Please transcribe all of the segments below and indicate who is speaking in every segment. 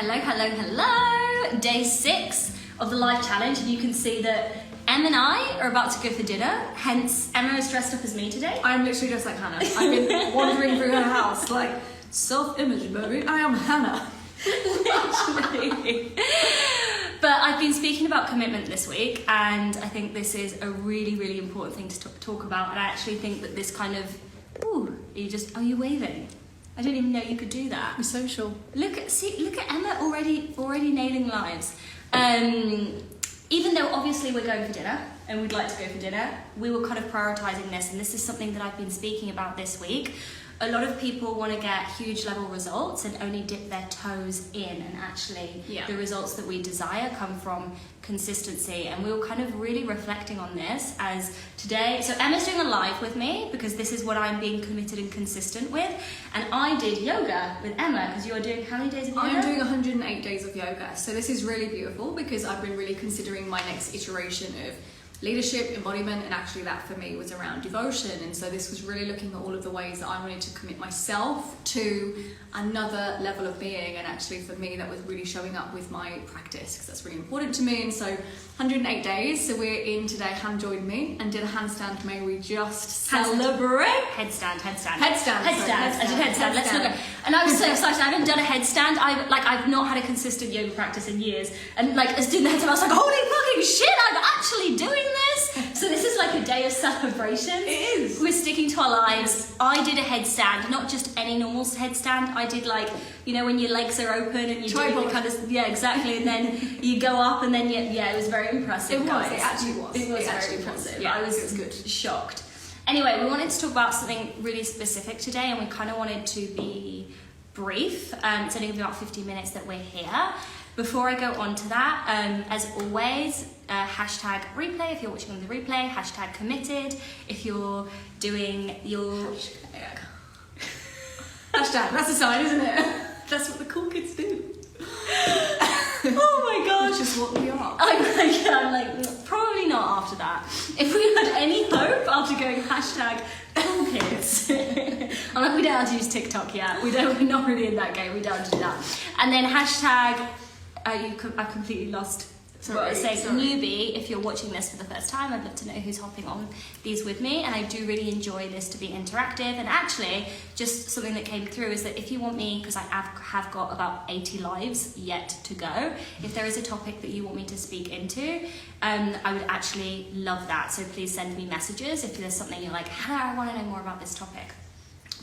Speaker 1: Hello. Day 6 of the live challenge, and you can see that Em and I are about to go for dinner, hence Emma is dressed up as me today.
Speaker 2: I'm literally just like Hannah. I've been wandering through her house like, self-image, baby, I am Hannah.
Speaker 1: Literally. But I've been speaking about commitment this week, and I think this is a really, really important thing to talk about, and I actually think that this kind of, are you waving? I didn't even know you could do that.
Speaker 2: We're social.
Speaker 1: Look at Emma already nailing lives. Even though obviously we're going for dinner and we'd like to go for dinner, we were kind of prioritising this, and this is something that I've been speaking about this week. A lot of people want to get huge level results and only dip their toes in, and actually the results that we desire come from consistency. And we were kind of really reflecting on this as today. So Emma's doing a live with me because this is what I'm being committed and consistent with. And I did yoga with Emma because you are doing how many days of yoga?
Speaker 2: I'm doing 108 days of yoga. So this is really beautiful because I've been really considering my next iteration of leadership, embodiment, and actually that for me was around devotion. And so this was really looking at all of the ways that I wanted to commit myself to another level of being. And actually for me that was really showing up with my practice because that's really important to me. And so 108 days, so we're in today. Han joined me and did a handstand. May we just celebrate?
Speaker 1: Headstand.
Speaker 2: I did
Speaker 1: headstand. Let's look. And I was so excited. I haven't done a headstand. I've not had a consistent yoga practice in years. And as doing the headstand, I was like, holy fucking shit! I'm actually doing this. So this is like a day of celebration.
Speaker 2: It is.
Speaker 1: We're sticking to our lives. I did a headstand, not just any normal headstand. I did when your legs are open and you do the kind of exactly, and then you go up and then it was very impressive.
Speaker 2: It
Speaker 1: guys.
Speaker 2: actually was.
Speaker 1: It was
Speaker 2: very
Speaker 1: impressive.
Speaker 2: Yeah,
Speaker 1: I was
Speaker 2: it was good.
Speaker 1: Shocked. Anyway, we wanted to talk about something really specific today, and we kind of wanted to be brief. It's only going to be about 15 minutes that we're here. Before I go on to that, as always, hashtag replay if you're watching on the replay, hashtag committed if you're doing your...
Speaker 2: Hashtag, that's a sign, isn't it? That's what the cool kids do.
Speaker 1: Oh my god.
Speaker 2: Which is what we are.
Speaker 1: I'm like, probably not after that. If we had any hope after going hashtag cool kids. I'm like, we don't have to use TikTok yet. We're not really in that game. We don't have to do that. And then hashtag, I've completely lost.
Speaker 2: Sorry.
Speaker 1: Newbie, if you're watching this for the first time, I'd love to know who's hopping on these with me, and I do really enjoy this to be interactive. And actually, just something that came through is that if you want me, because I have got about 80 lives yet to go, if there is a topic that you want me to speak into, I would actually love that. So please send me messages if there's something you're like, Hannah, I want to know more about this topic.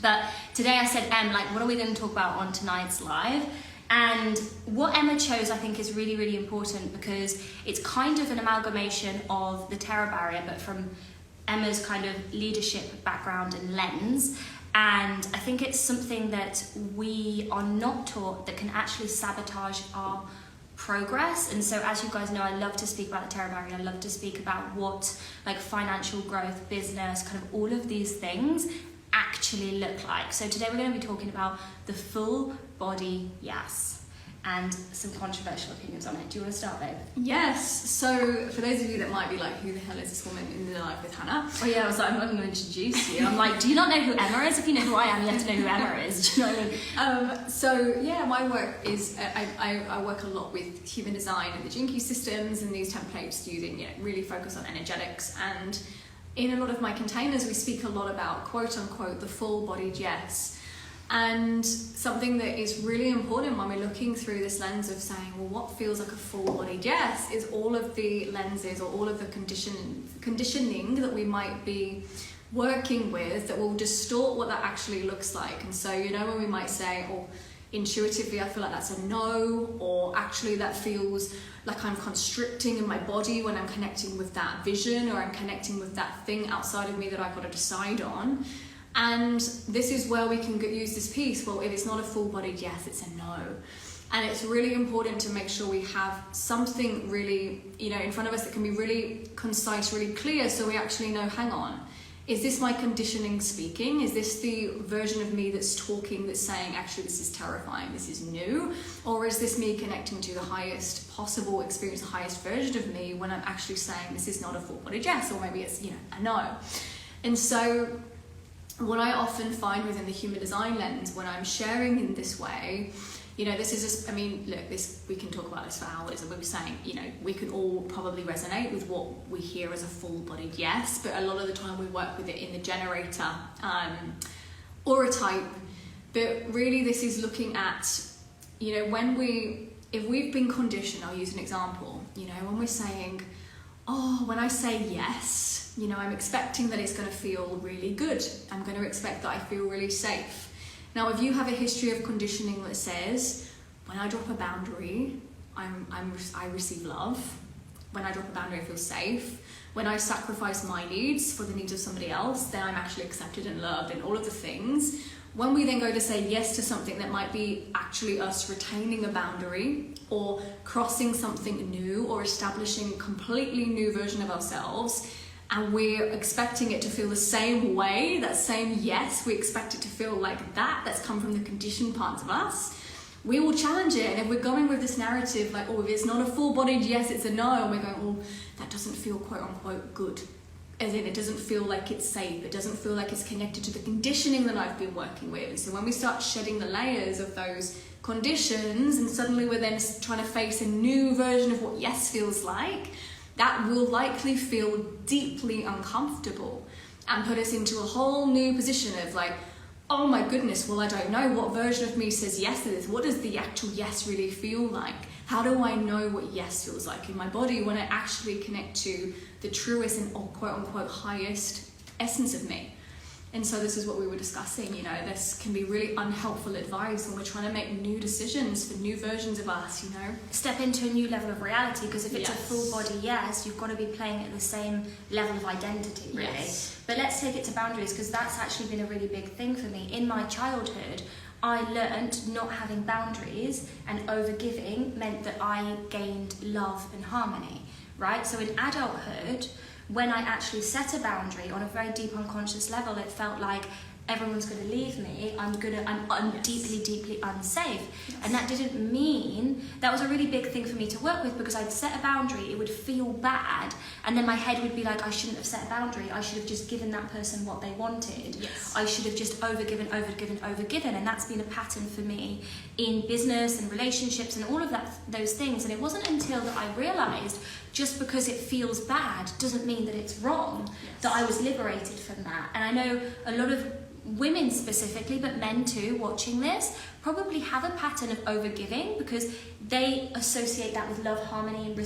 Speaker 1: But today I said, what are we going to talk about on tonight's live? And what Emma chose, I think, is really, really important because it's kind of an amalgamation of the terror barrier, but from Emma's kind of leadership background and lens. And I think it's something that we are not taught that can actually sabotage our progress. And so, as you guys know, I love to speak about the terror barrier. I love to speak about what financial growth, business, kind of all of these things actually look like. So today we're going to be talking about the full body yes and some controversial opinions on it. Do you want to start, babe?
Speaker 2: Yes. So for those of you that might be like, who the hell is this woman in the live with Hannah?
Speaker 1: Oh yeah, I was like, I'm not going to introduce you. I'm like, do you not know who Emma is? If you know who I am, you have to know who Emma is. Do you know what I mean?
Speaker 2: My work is I work a lot with human design and the Gene Key systems and these templates using really focus on energetics. And in a lot of my containers, we speak a lot about quote unquote the full-bodied yes. And something that is really important when we're looking through this lens of saying, well, what feels like a full-bodied yes is all of the lenses or all of the conditioning that we might be working with that will distort what that actually looks like. And so, when we might say, oh, intuitively I feel like that's a no, or actually that feels like I'm constricting in my body when I'm connecting with that vision, or I'm connecting with that thing outside of me that I've got to decide on. And this is where we can use this piece. Well, if it's not a full-bodied yes, it's a no. And it's really important to make sure we have something really, in front of us that can be really concise, really clear, so we actually know, hang on, is this my conditioning speaking? Is this the version of me that's talking, that's saying, actually, this is terrifying, this is new? Or is this me connecting to the highest possible experience, the highest version of me, when I'm actually saying this is not a full-bodied yes, or maybe it's, a no? And so what I often find within the human design lens when I'm sharing in this way, you know, this is just, I mean, look, this, we can talk about this for hours, and we were saying, you know, we can all probably resonate with what we hear as a full-bodied yes, but a lot of the time we work with it in the generator aura type. But really this is looking at, you know, if we've been conditioned, I'll use an example, you know, when we're saying, oh, when I say yes, you know, I'm expecting that it's going to feel really good. I'm going to expect that I feel really safe. Now, if you have a history of conditioning that says, when I drop a boundary, I receive love. When I drop a boundary, I feel safe. When I sacrifice my needs for the needs of somebody else, then I'm actually accepted and loved and all of the things. When we then go to say yes to something that might be actually us retaining a boundary or crossing something new or establishing a completely new version of ourselves, and we're expecting it to feel the same way, that same yes, we expect it to feel like that's come from the conditioned parts of us, we will challenge it. And if we're going with this narrative, like, oh, if it's not a full-bodied yes, it's a no, and we're going, oh, that doesn't feel quote-unquote good. As in, it doesn't feel like it's safe, it doesn't feel like it's connected to the conditioning that I've been working with. And so when we start shedding the layers of those conditions, and suddenly we're then trying to face a new version of what yes feels like, that will likely feel deeply uncomfortable and put us into a whole new position of like, oh my goodness, well, I don't know what version of me says yes to this. What does the actual yes really feel like? How do I know what yes feels like in my body when I actually connect to the truest and quote unquote highest essence of me? And so this is what we were discussing, you know, this can be really unhelpful advice when we're trying to make new decisions for new versions of us, you know.
Speaker 1: Step into a new level of reality, because if it's
Speaker 2: Yes.
Speaker 1: a full body yes, you've got to be playing at the same level of identity, really.
Speaker 2: Yes.
Speaker 1: But let's take it to boundaries, because that's actually been a really big thing for me. In my childhood, I learned not having boundaries and overgiving meant that I gained love and harmony, right? So in adulthood, when I actually set a boundary on a very deep unconscious level, it felt like everyone's going to leave me, I'm
Speaker 2: Yes.
Speaker 1: deeply unsafe.
Speaker 2: Yes.
Speaker 1: And that didn't mean, that was a really big thing for me to work with, because I'd set a boundary, it would feel bad, and then my head would be like, I shouldn't have set a boundary, I should have just given that person what they wanted.
Speaker 2: Yes.
Speaker 1: I should have just overgiven, and that's been a pattern for me in business and relationships and all of those things. And it wasn't until that I realised just because it feels bad doesn't mean that it's wrong,
Speaker 2: Yes.
Speaker 1: that I was liberated from that. And I know a lot of women specifically, but men too, watching this, probably have a pattern of overgiving because they associate that with love, harmony, and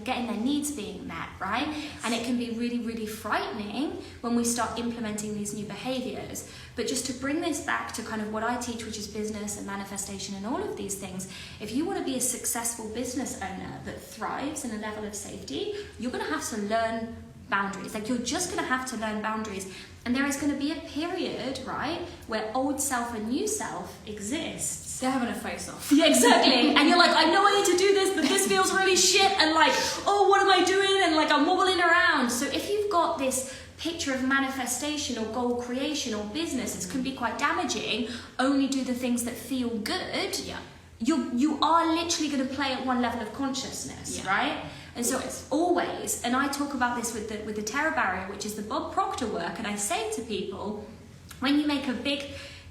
Speaker 1: getting their needs being met, right? And it can be really, really frightening when we start implementing these new behaviors. But just to bring this back to kind of what I teach, which is business and manifestation and all of these things, if you want to be a successful business owner that thrives in a level of safety, you're going to have to learn boundaries. Like, you're just going to have to learn boundaries. And there is going to be a period, right, where old self and new self exists.
Speaker 2: They're having a face-off.
Speaker 1: Yeah, exactly. And you're like, I know I need to do this, but this feels really shit. And like, oh, what am I doing? And like, I'm wobbling around. So if you've got this picture of manifestation or goal creation or business, it can be quite damaging. Only do the things that feel good.
Speaker 2: Yeah.
Speaker 1: You are literally going to play at one level of consciousness, right? And so always, and I talk about this with the Terror Barrier, which is the Bob Proctor work, and I say to people, when you make a big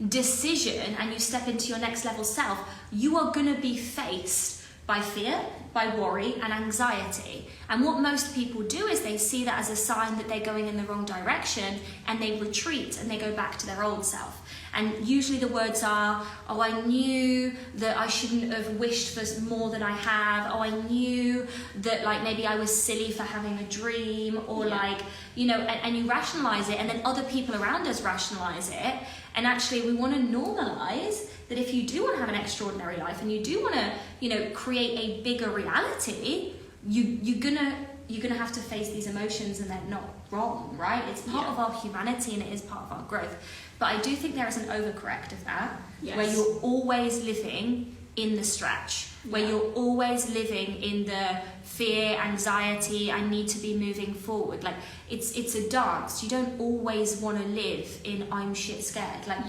Speaker 1: decision and you step into your next level self, you are going to be faced by fear, by worry and anxiety. And what most people do is they see that as a sign that they're going in the wrong direction, and they retreat and they go back to their old self. And usually the words are, oh, I knew that I shouldn't have wished for more than I have. Oh, I knew that, like, maybe I was silly for having a dream, or like, you know, and you rationalize it, and then other people around us rationalize it. And actually we want to normalize that if you do want to have an extraordinary life and you do want to, you know, create a bigger reality, you're gonna have to face these emotions, and they're not wrong, right? It's part of our humanity, and it is part of our growth. But I do think there is an overcorrect of that, where you're always living in the stretch, where you're always living in the fear, anxiety, I need to be moving forward. Like, it's a dance. You don't always want to live in I'm shit scared. Like,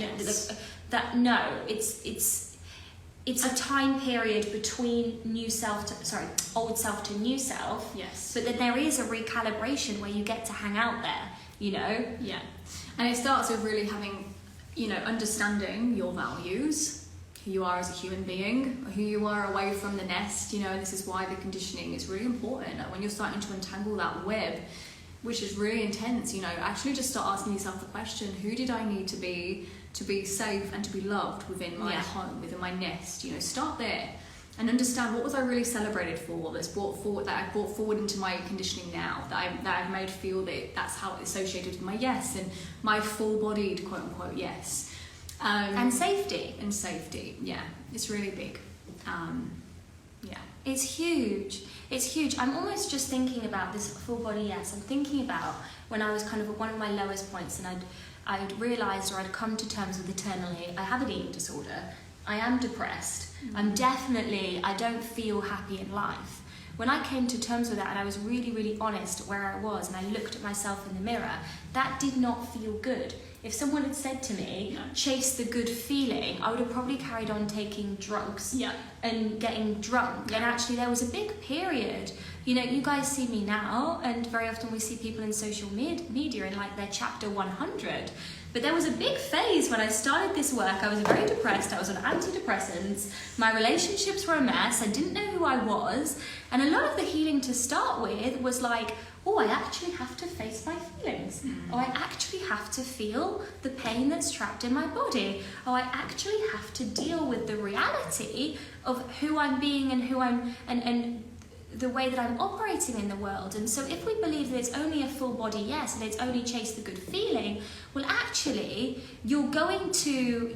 Speaker 1: it's a time period between old self to new self.
Speaker 2: Yes.
Speaker 1: But then there is a recalibration where you get to hang out there. you know?
Speaker 2: Yeah. And it starts with really having, understanding your values, who you are as a human being, who you are away from the nest, and this is why the conditioning is really important. Like when you're starting to untangle that web, which is really intense, actually just start asking yourself the question, who did I need to be safe and to be loved within my home, within my nest? Start there and understand, what was I really celebrated for, that I brought forward into my conditioning now, that I've made feel that's how it's associated with my yes and my full-bodied quote unquote yes.
Speaker 1: And safety.
Speaker 2: And safety, yeah. It's really big. Yeah.
Speaker 1: It's huge. It's huge. I'm almost just thinking about this full body yes. I'm thinking about when I was kind of at one of my lowest points, and I'd realised, or I'd come to terms with eternally, I have an eating disorder. I am depressed. I don't feel happy in life. When I came to terms with that, and I was really, really honest where I was, and I looked at myself in the mirror, that did not feel good. If someone had said to me, chase the good feeling, I would have probably carried on taking drugs and getting drunk. And actually there was a big period, you guys see me now, and very often we see people in social media in like their chapter 100. But there was a big phase when I started this work. I was very depressed. I was on antidepressants. My relationships were a mess. I didn't know who I was. And a lot of the healing to start with was like, oh, I actually have to face my feelings. Oh, I actually have to feel the pain that's trapped in my body. Oh, I actually have to deal with the reality of who I'm being and who I'm and the way that I'm operating in the world. And so if we believe that it's only a full body yes and it's only chase the good feeling, well actually you're going to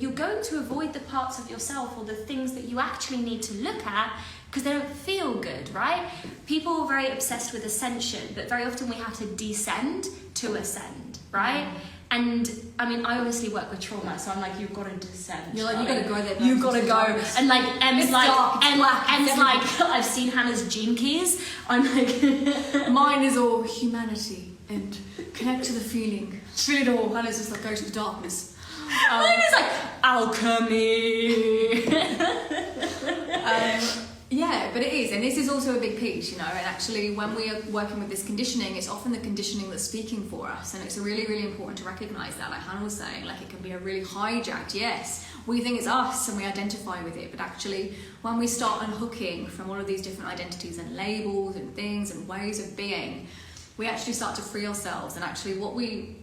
Speaker 1: avoid the parts of yourself or the things that you actually need to look at because they don't feel good, right? People are very obsessed with ascension, but very often we have to descend to ascend, right? And I mean, I honestly work with trauma, so I'm like, you've got to descend.
Speaker 2: You're like, you've got to go there.
Speaker 1: You've got to go. And like, Em's like, I've seen Hannah's gene keys. I'm like,
Speaker 2: mine is all humanity and connect to the feeling. Feel it all. Hannah's just like, go to the darkness.
Speaker 1: Mine is like, alchemy.
Speaker 2: Yeah, but it is, and this is also a big piece, and actually when we are working with this conditioning, it's often the conditioning that's speaking for us, and it's really, really important to recognise that, like Hannah was saying, like it can be a really hijacked yes. We think it's us and we identify with it, but actually when we start unhooking from all of these different identities and labels and things and ways of being, we actually start to free ourselves, and actually what we,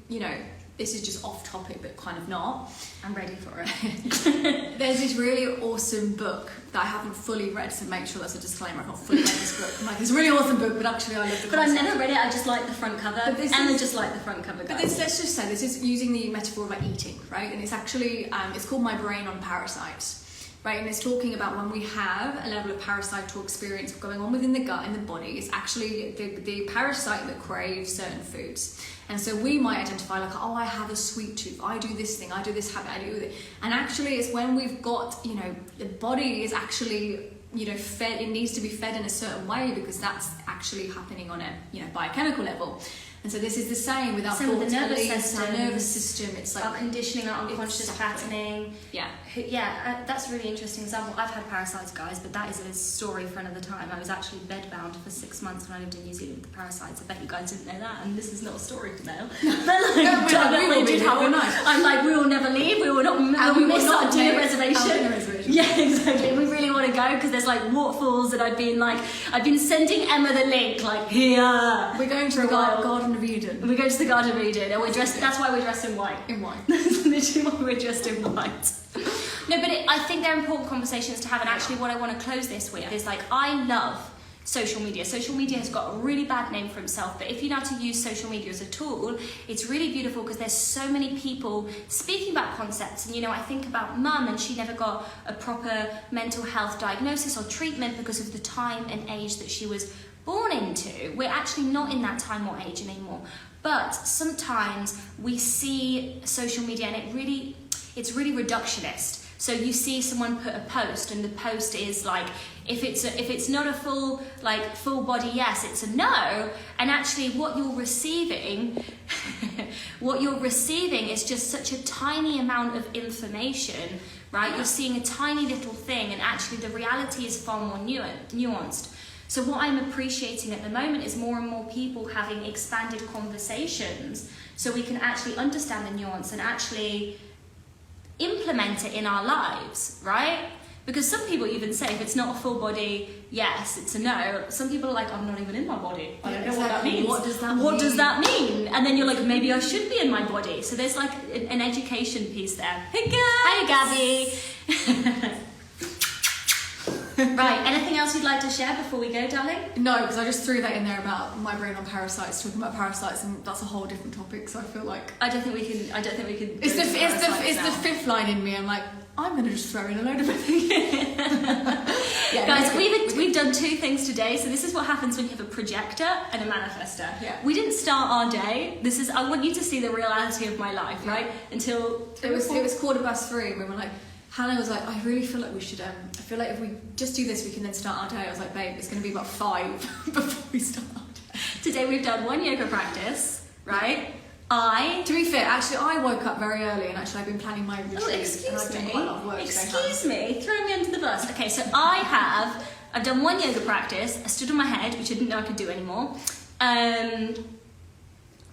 Speaker 2: this is just off topic but kind of not.
Speaker 1: I'm ready for it.
Speaker 2: There's this really awesome book that I haven't fully read, so make sure that's a disclaimer. I've not fully read this book. I'm like, it's a really awesome book, but actually I love the concept.
Speaker 1: But I've never read it, I just like the front cover. Emma just like the front cover, guys.
Speaker 2: But let's just say, this is using the metaphor about eating, right? And it's actually, it's called My Brain on Parasites, right? And it's talking about when we have a level of parasital experience going on within the gut and the body, it's actually the parasite that craves certain foods. And so we might identify like, oh, I have a sweet tooth, I do this thing, I do this habit, I do it. And actually it's when we've got, the body is actually, fed, it needs to be fed in a certain way because that's actually happening on a, biochemical level. And so this is the same with our thoughts, beliefs, our nervous system. It's like
Speaker 1: our conditioning, our unconscious
Speaker 2: exactly.
Speaker 1: patterning. Yeah, that's a really interesting example. I've had parasites, guys, but that is a story for another time. I was actually bedbound for 6 months when I lived in New Zealand with parasites. I bet you guys didn't know that, and this is not a story to know. But
Speaker 2: we did have one night.
Speaker 1: I'm like, we will never leave. We will not miss our dinner reservation. Yeah, exactly. We really want to go because there's like waterfalls, and I've been sending Emma the link, like here.
Speaker 2: We're going to the Garden of Eden.
Speaker 1: We go to the Garden of Eden, and we're dressed. That's why we're dressed in white.
Speaker 2: In white.
Speaker 1: That's literally why we're dressed in white. No, but I think they're important conversations to have, and actually what I want to close this with is like, I love social media. Social media has got a really bad name for itself, but if you know how to use social media as a tool, it's really beautiful because there's so many people speaking about concepts. And I think about Mum, and she never got a proper mental health diagnosis or treatment because of the time and age that she was born into. We're actually not in that time or age anymore, but sometimes we see social media and it's really reductionist. So you see someone put a post, and the post is like, if it's not a full body yes, it's a no. And actually what you're receiving is just such a tiny amount of information, right? You're seeing a tiny little thing, and actually the reality is far more nuanced. So what I'm appreciating at the moment is more and more people having expanded conversations so we can actually understand the nuance and actually implement it in our lives, right? Because some people even say if it's not a full body yes, it's a no. Some people are like, I'm not even in my body. I don't know what that means.
Speaker 2: What does that mean?
Speaker 1: What does that mean? And then you're like, maybe I should be in my body. So there's like an education piece there.
Speaker 2: Hey guys!
Speaker 1: Hey Gabby! Right, anything else you'd like to share before we go, darling?
Speaker 2: No, because I just threw that in there about my brain on parasites, talking about parasites, and that's a whole different topic. So I feel like
Speaker 1: I don't think we can.
Speaker 2: it's the fifth line in me. I'm like, I'm gonna just throw in a load of it. Yeah,
Speaker 1: guys, we've done two things today. So this is what happens when you have a projector and a manifester.
Speaker 2: Yeah.
Speaker 1: We didn't start our day. I want you to see the reality of my life, right? Until
Speaker 2: it was 3:15. We were like. Hannah was like, I really feel like we should, I feel like if we just do this, we can then start our day. I was like, babe, it's going to be about 5 before we start our day.
Speaker 1: Today we've done one yoga practice, right?
Speaker 2: To be fair, actually, I woke up very early and actually I've been planning my retreat.
Speaker 1: Oh, excuse me.
Speaker 2: Quite a lot of work
Speaker 1: Excuse me, throw me under the bus. Okay, so I've done one yoga practice. I stood on my head, which I didn't know I could do anymore.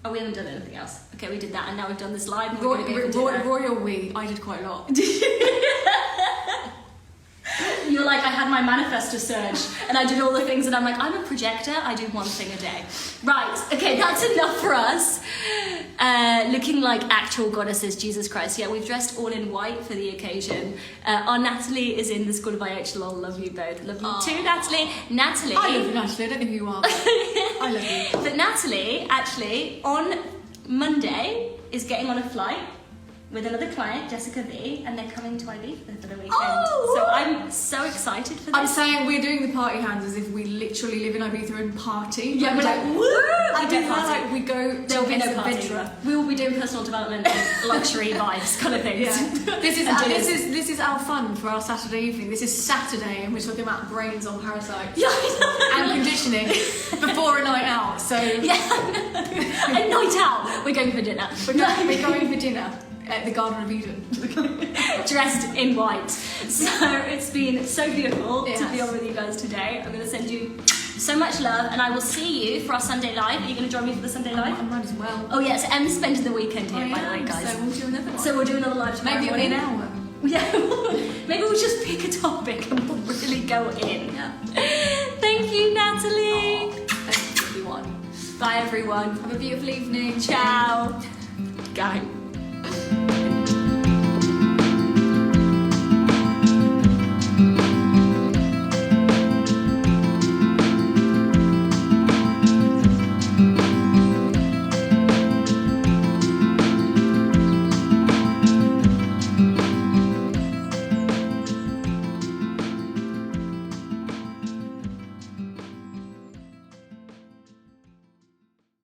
Speaker 1: Oh, we haven't done anything else. Okay, we did that, and now we've done this live. And we're going to go for dinner.
Speaker 2: Royal we. I did quite a lot.
Speaker 1: You're like, I had my manifestor surge, and I did all the things, and I'm like, I'm a projector. I do one thing a day. Right. Okay, that's enough for us. Looking like actual goddesses, Jesus Christ. Yeah, we've dressed all in white for the occasion. Our Natalie is in the School of IH. Lol, love you both. Love you too, Natalie. Natalie.
Speaker 2: I love you, Natalie. I don't know who you are. But I love you.
Speaker 1: But Natalie, actually, on Monday, is getting on a flight with another client, Jessica V, and they're coming to Ibiza for the weekend.
Speaker 2: Oh,
Speaker 1: so I'm so excited for this.
Speaker 2: I'm saying we're doing the party hands as if we literally live in Ibiza and party.
Speaker 1: Yeah, we're like, woo!
Speaker 2: Like we go.
Speaker 1: There'll be no
Speaker 2: Ibiza
Speaker 1: party.
Speaker 2: Vidra.
Speaker 1: We will be doing personal development and luxury vibes kind of things.
Speaker 2: Yeah. This is our fun for our Saturday evening. This is Saturday, and we're talking about brains on parasites.
Speaker 1: Yeah,
Speaker 2: and conditioning before a night out. So
Speaker 1: yeah, a night out. We're going for dinner.
Speaker 2: We're going for dinner at the Garden of Eden.
Speaker 1: Dressed in white. So it's been so beautiful to be on with you guys today. I'm going to send you so much love, and I will see you for our Sunday live. Are you going to join me for the Sunday live?
Speaker 2: I might as well.
Speaker 1: Oh yes, Em's spending the weekend here, by the way, guys.
Speaker 2: So we'll do another one.
Speaker 1: So we'll do another live tomorrow
Speaker 2: Maybe
Speaker 1: morning.
Speaker 2: an hour.
Speaker 1: Yeah, maybe we'll just pick a topic and we'll really go in.
Speaker 2: Yeah.
Speaker 1: Thank you, Natalie.
Speaker 2: Thank you, everyone.
Speaker 1: Bye, everyone.
Speaker 2: Have a beautiful evening.
Speaker 1: Ciao. Go.